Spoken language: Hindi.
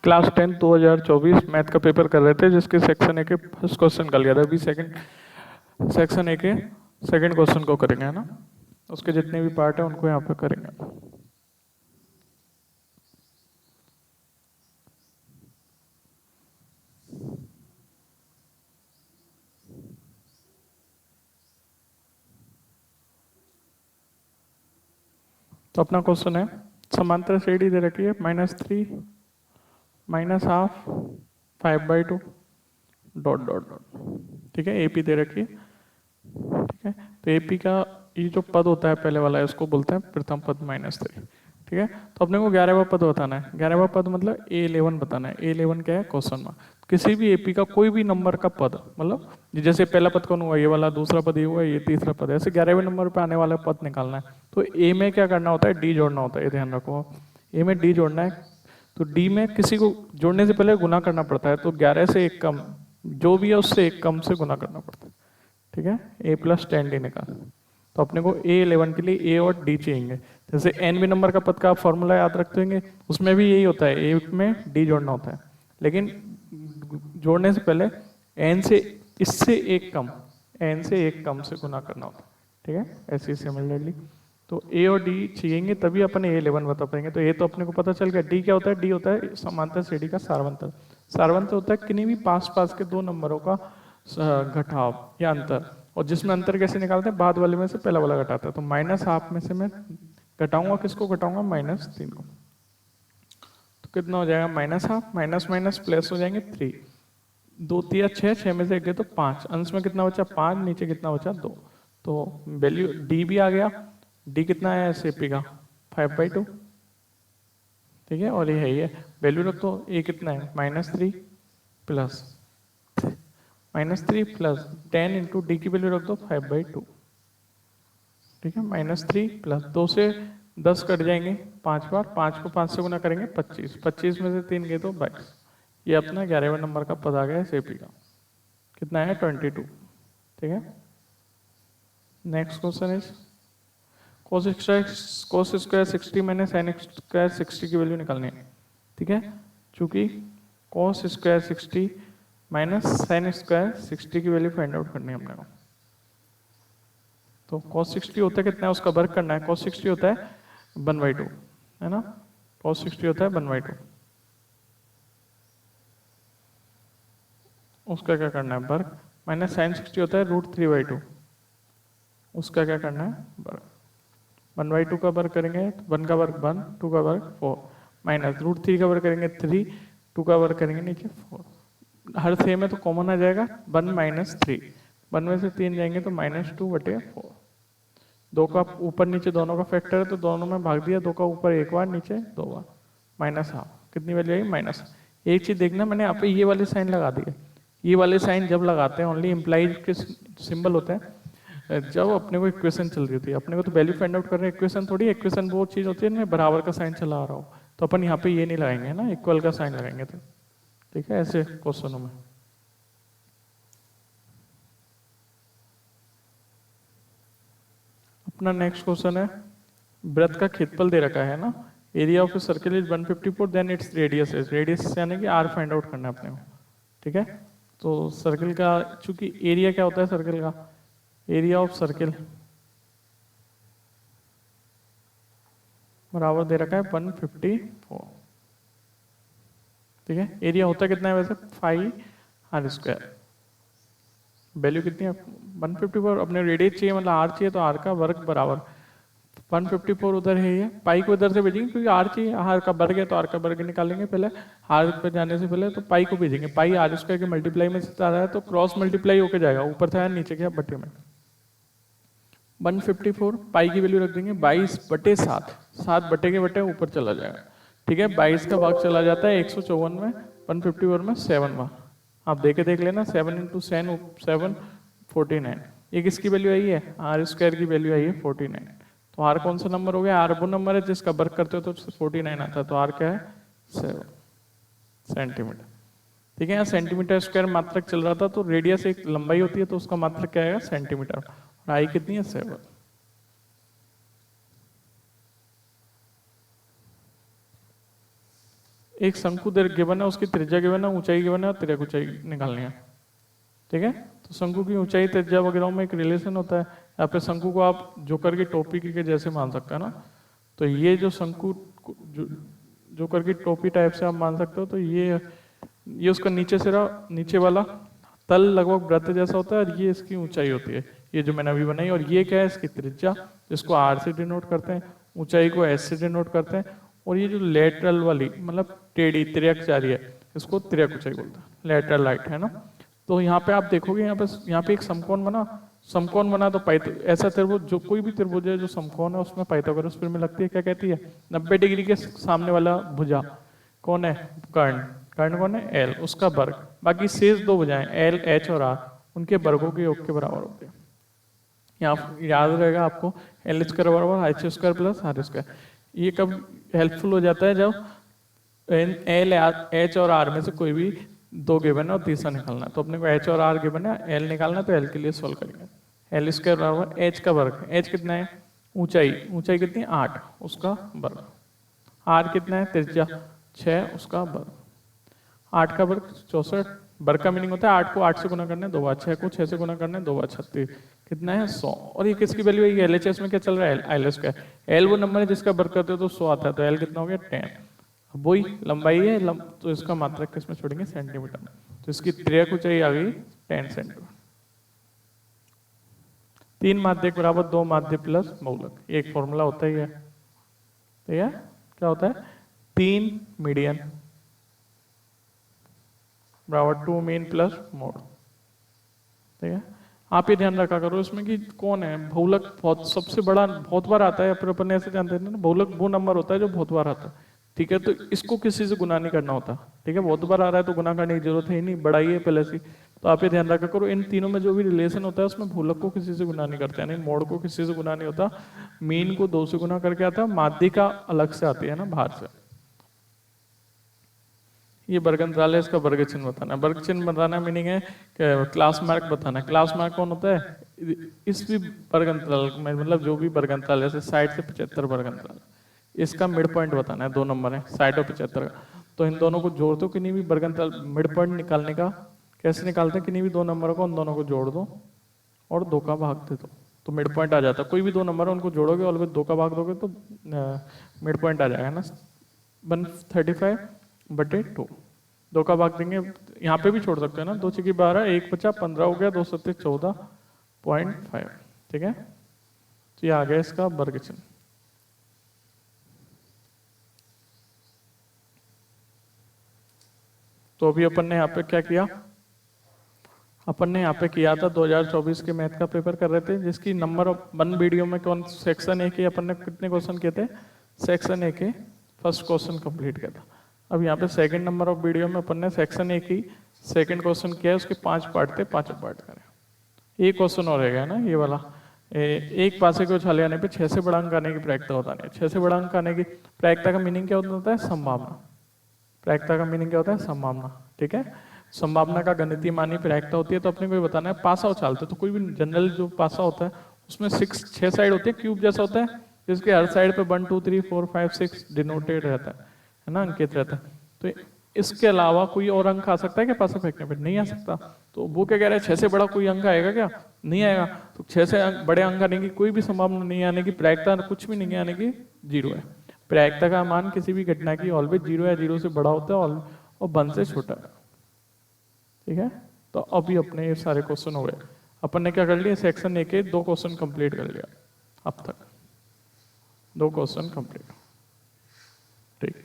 क्लास 10 2024 मैथ का पेपर कर रहे थे, जिसके सेक्शन ए के फर्स्ट क्वेश्चन कर लिया था। अभी सेक्शन ए के सेकंड क्वेश्चन को करेंगे, है ना। उसके जितने भी पार्ट है उनको यहाँ पे करेंगे। तो अपना क्वेश्चन है, समांतर श्रेणी दे रखी है -3 -½ 5/2 डॉट डॉट डॉट। ठीक है, एपी दे रखी है। ठीक है, तो एपी का ये जो पद होता है पहले वाला है, इसको बोलते हैं प्रथम पद -3। ठीक है, तो अपने को 11वां पद बताना है। 11वां पद मतलब A11 बताना है। A11 क्या है, क्वेश्चन में किसी भी एपी का कोई भी नंबर का पद, मतलब जैसे पहला पद कौन हुआ, ये वाला, दूसरा पद ये हुआ, ये तीसरा पद, ऐसे 11वें नंबर पे आने वाला पद निकालना है। तो ए में क्या करना होता है, डी जोड़ना होता है। ये ध्यान रखो, ए में डी जोड़ना है। तो डी में किसी को जोड़ने से पहले गुना करना पड़ता है। तो 11 से एक कम जो भी है उससे एक कम से गुना करना पड़ता है। ठीक है, a + 10d निकाल। तो अपने को A11 के लिए a और d चाहिए। जैसे nवें नंबर का पद का आप फॉर्मूला याद रखते होंगे, उसमें भी यही होता है, a में d जोड़ना होता है। लेकिन जोड़ने से पहले n से इससे एक कम, n से एक कम से गुना करना होता है। ठीक है, ऐसे ही सिमिलरली तो a और d चाहिए तभी अपन A11 बता पाएंगे। तो a तो अपने को पता चल गया। d क्या होता है, d होता है समांतर श्रेणी का सारवंतर। सारवंतर होता है किन्हीं भी पास पास के दो नंबरों का घटाव या अंतर। और जिसमें अंतर कैसे निकालते हैं, बाद वाले में से पहला वाला घटाता है। तो -½ में से मैं घटाऊंगा, किसको घटाऊंगा, -3 को। तो कितना हो जाएगा, -½ माइनस माइनस प्लस हो जाएंगे 3। 2 3 6, 6 में से एक गए तो 5, अंश में कितना बचा 5, नीचे कितना बचा 2। तो वैल्यू डी भी आ गया। डी कितना है एसएपी का, 5/2। ठीक है, और ये है, ये वैल्यू रख दो। ए कितना है, -3 प्लस -3 प्लस 10 इंटू डी की वैल्यू रख दो 5/2। ठीक है, -3 प्लस 2 से 10 कट जाएंगे 5 बार, 5 को 5 से गुना करेंगे 25, 25 में से 3 गए तो 22। ये अपना 11वें नंबर का पद आ गया एसएपी का। कितना है, 22। ठीक है, next question is cos square 60 - sin square 60 की वैल्यू निकालनी है। ठीक है, चूंकि cos स्क्वायर 60 - sin स्क्वायर 60 की वैल्यू फाइंड आउट करनी है अपने को। तो cos 60 होता है कितना है, उसका वर्ग करना है। cos 60 होता है 1/2, है ना। cos 60 होता है 1/2। उसका क्या करना है, वर्ग। माइनस sin 60 होता है √3/2, उसका क्या करना है, वर्ग। 1/2 का वर्ग करेंगे, 1 का वर्ग 1, 2 का वर्ग 4, माइनस √3 का वर्ग करेंगे 3, 2 का वर्ग करेंगे नीचे 4। हर सेम है तो कॉमन आ जाएगा 1 - 3, 1 में से 3 जाएंगे तो -2/4। 2 का ऊपर नीचे दोनों का फैक्टर है तो दोनों में भाग दिया, 2 का ऊपर एक बार, नीचे 2 बार, -½ कितनी वैल्यू आई, माइनस। एक चीज देखना, मैंने यहाँ पे ये वाले साइन लगा दिए। ये वाले साइन जब लगाते हैं, ओनली इम्प्लाइज के सिंबल होते हैं जब अपने को इक्वेशन चल रही होती है। अपने को तो वैल्यू फाइंड आउट कर रहे हैं, इक्वेशन थोड़ी। इक्वेशन वो चीज होती है ना, बराबर का साइन चला आ रहा हो, तो अपन यहाँ पे ये नहीं लगाएंगे ना, इक्वल का साइन लगाएंगे। तो ठीक है, ऐसे क्वेश्चनों में। अपना नेक्स्ट क्वेश्चन है, वृत्त का क्षेत्रफल दे रखा है ना। Area of a circle is 154, then its radius है। रेडियस यानी कि आर फाइंड आउट करना है अपने को। ठीक है, तो सर्कल का, चूंकि एरिया क्या होता है सर्कल का, एरिया ऑफ सर्कल बराबर दे रखा है 154। ठीक है, एरिया होता कितना है वैसे, 5r²। वैल्यू कितनी है 154। अपने रेडियस चाहिए, मतलब आर चाहिए, तो आर का वर्ग बराबर 154 उधर है, ये पाई को इधर से भेजेंगे क्योंकि आर चाहिए। आर का वर्ग है तो आर का वर्ग निकालेंगे पहले। आर पे जाने से पहले तो पाई को भेजेंगे। पाई r² के मल्टीप्लाई में से आ रहा है तो क्रॉस मल्टीप्लाई होकर जाएगा, ऊपर था नीचे गया बटे में। 154 पाई की वैल्यू रख देंगे 22/7, 7 बटे के बटे ऊपर चला जाएगा। ठीक है, 22 का भाग चला जाता है 154 में, 154 में 7 आप देख लेना, 7 × 7 49। ये किसकी वैल्यू आई है, r² की वैल्यू आई है 49। तो r कौन सा नंबर हो गया, r वो नंबर है जिसका वर्ग करते हो तो 49 आता है। तो r क्या है, 7 सेंटीमीटर। ठीक है, यहाँ सेंटीमीटर स्क्वायर मात्रक चल रहा था, तो रेडियस एक लंबाई होती है तो उसका मात्रक क्या आएगा, सेंटीमीटर। और आई कितनी है, 7। एक शंकु दे गिवन है, उसकी त्रिज्या गिवन है, ऊंचाई गिवन है और तिर्यक ऊंचाई निकालनी है। ठीक है, तो शंकु की ऊंचाई त्रिज्या वगैरह में एक रिलेशन होता है। यहाँ पे शंकु को आप जोकर की टोपी के जैसे मान सकते हैं ना, तो ये जो शंकु जोकर की टोपी टाइप से आप मान सकते हो, तो ये उसका नीचे सिरा, नीचे वाला तल लगभग वृत्त जैसा होता है और ये इसकी ऊंचाई होती है, ये जो मैंने अभी बनाई। और ये क्या है, इसकी त्रिज्या, जिसको आर से डिनोट करते हैं, ऊंचाई को एस से डिनोट करते हैं, और ये जो लेटरल वाली मतलब टेढ़ी तिर्यक जा रही है, इसको तिर्यक ऊंचाई बोलते हैं, लेटरल हाइट है ना। तो यहाँ पे आप देखोगे, यहाँ पे एक समकोण बना तो ऐसा त्रिभुज, जो कोई भी त्रिभुज है जो समकोण है उसमें पाइथागोरस प्रमेय लगती है, क्या कहती है, 90 डिग्री के सामने वाला भुजा कौन है, कर्ण, कर्ण कौन है, एल, उसका वर्ग, बाकी शेष दो भुजाएं एल, एच और आर, उनके वर्गों के योग के बराबर होते हैं। यहाँ याद रहेगा आपको, एल स्क्वायर बराबर H square plus R square. ये कब हेल्पफुल हो जाता है, जब एल, एच और आर में से कोई भी दो गिवन है और तीसरा निकालना है। तो अपने को एच और आर गिवन है, एल निकालना है, तो एल के लिए सोल्व करेंगे। एल स्क्वायर बराबर एच का वर्ग, एच कितना है, ऊंचाई, ऊंचाई कितनी है 8, उसका वर्ग, आर कितना है, त्रिज्या 6, उसका वर्ग, 8 का वर्ग 64, वर्ग का मीनिंग होता है 8 को 8 से गुना करने 2 बार, 6 को 6 से गुना करने 2 बार 36, कितना है 100। और ये किसकी वैल्यू है, एलएचएस में क्या चल रहा है, एल स्क्वायर, एल वो नंबर है जिसका वर्ग करते हो तो 100 आता है, तो एल कितना हो गया 10। अब वही लंबाई है, तो इसका मात्रक किसमें छोड़ेंगे, सेंटीमीटर में, तो इसकी तिर्यक ऊंचाई आ गई 10 सेंटीमीटर। 3 माध्यक बराबर 2 माध्य प्लस बहुलक, एक फॉर्मूला होता ही है, ठीक है, क्या होता है, 3 मीडियन बराबर 2 मीन प्लस मोड। ठीक है, आप ये ध्यान रखा करो इसमें कि कौन है बहुलक, बहुत सबसे बड़ा बहुत बार आता है, फिर अपन ऐसे जानते हैं ना, बहुलक वो नंबर होता है जो बहुत बार आता है। ठीक है, तो इसको किसी से गुना नहीं करना होता। ठीक है, बहुत बार आ रहा है तो गुना करने की जरूरत है ही नहीं, बड़ा ही है पहले से। तो आप ये ध्यान रखा करो, इन तीनों में जो भी रिलेशन होता है उसमें बहुलक को किसी से गुना नहीं करते, यानी मोड को किसी से गुना नहीं होता, मीन को 2 से गुना करके आता है, माध्य का अलग से आती है ना बाहर से। ये वर्ग अंतराल है, इसका वर्ग चिन्ह बताना है। वर्ग चिन्ह बताना मीनिंग है कि क्लास मार्क बताना है। क्लास मार्क कौन होता है, इस भी वर्ग अंतराल में, मतलब जो भी वर्ग अंतराल जैसे 60 से 75 वर्ग अंतराल, इसका मिड पॉइंट बताना है, 2 नंबर है 60 और 75 का। तो इन दोनों को जोड़ दो, किन्हीं भी वर्ग अंतराल मिड पॉइंट निकालने का कैसे निकालते हैं, किन्हीं भी 2 नंबरों को, उन दोनों को जोड़ दो और 2 का भाग दे दो, तो मिड पॉइंट आ जाता है। कोई भी 2 नंबर है उनको जोड़ोगे और 2 का भाग दोगे तो मिड पॉइंट आ जाएगा ना, 135/2। 2 का भाग देंगे, यहाँ पे भी छोड़ सकते हैं ना, 2 छकी 12, 1 बचा 15 हो गया, 2 सत्ते 14.5। ठीक है, तो ये आ गया इसका वर्ग चिन्ह। तो अभी अपन ने यहाँ पे क्या किया, अपन ने यहाँ पे किया था 2024 के मैथ का पेपर कर रहे थे, जिसकी नंबर 1 वीडियो में कौन सेक्शन ए के अपन ने कितने क्वेश्चन किए थे, सेक्शन ए के फर्स्ट क्वेश्चन कंप्लीट किया था। अब यहाँ पे सेकंड नंबर ऑफ वीडियो में अपन ने सेक्शन ए की सेकंड क्वेश्चन किया है, उसके 5 पार्ट थे, 5 पार्ट करें। एक क्वेश्चन और रहेगा ना, ये वाला, एक पासे को उछाले आने पे 6 से बड़ा अंक आने की प्रायिकता बतानी है। 6 से बड़ा अंक आने की प्रायिकता का मीनिंग क्या होता है, संभावना। प्रायिकता का मीनिंग क्या होता है, संभावना। ठीक है, संभावना का गणितीय मानी प्रायिकता होती है। तो अपने को बताना है, पासा उछालते तो कोई भी जनरल जो पासा होता है उसमें 6 साइड होती है, क्यूब जैसा होता है, जिसके हर साइड पे 1 2 3 4 5 6 डिनोटेड रहता है ना, अंकित रहता है। तो इसके अलावा कोई और अंक आ सकता है क्या पासा फेंकने पे, नहीं आ सकता। तो वो क्या कह रहा है, 6 से बड़ा कोई अंक आएगा क्या, नहीं आएगा। तो 6 से बड़े अंक आने की कोई भी संभावना नहीं आने की, प्रायिकता कुछ भी नहीं आने की 0 है। प्रायिकता का मान किसी भी घटना की ऑलवेज 0 है, 0 से बड़ा होता है और 1 से छोटा है। ठीक है, तो अभी अपने ये सारे क्वेश्चन हो गए। अपन ने क्या कर लिया, सेक्शन ए के 2 क्वेश्चन कंप्लीट कर लिया अब तक, 2 क्वेश्चन कंप्लीट। ठीक।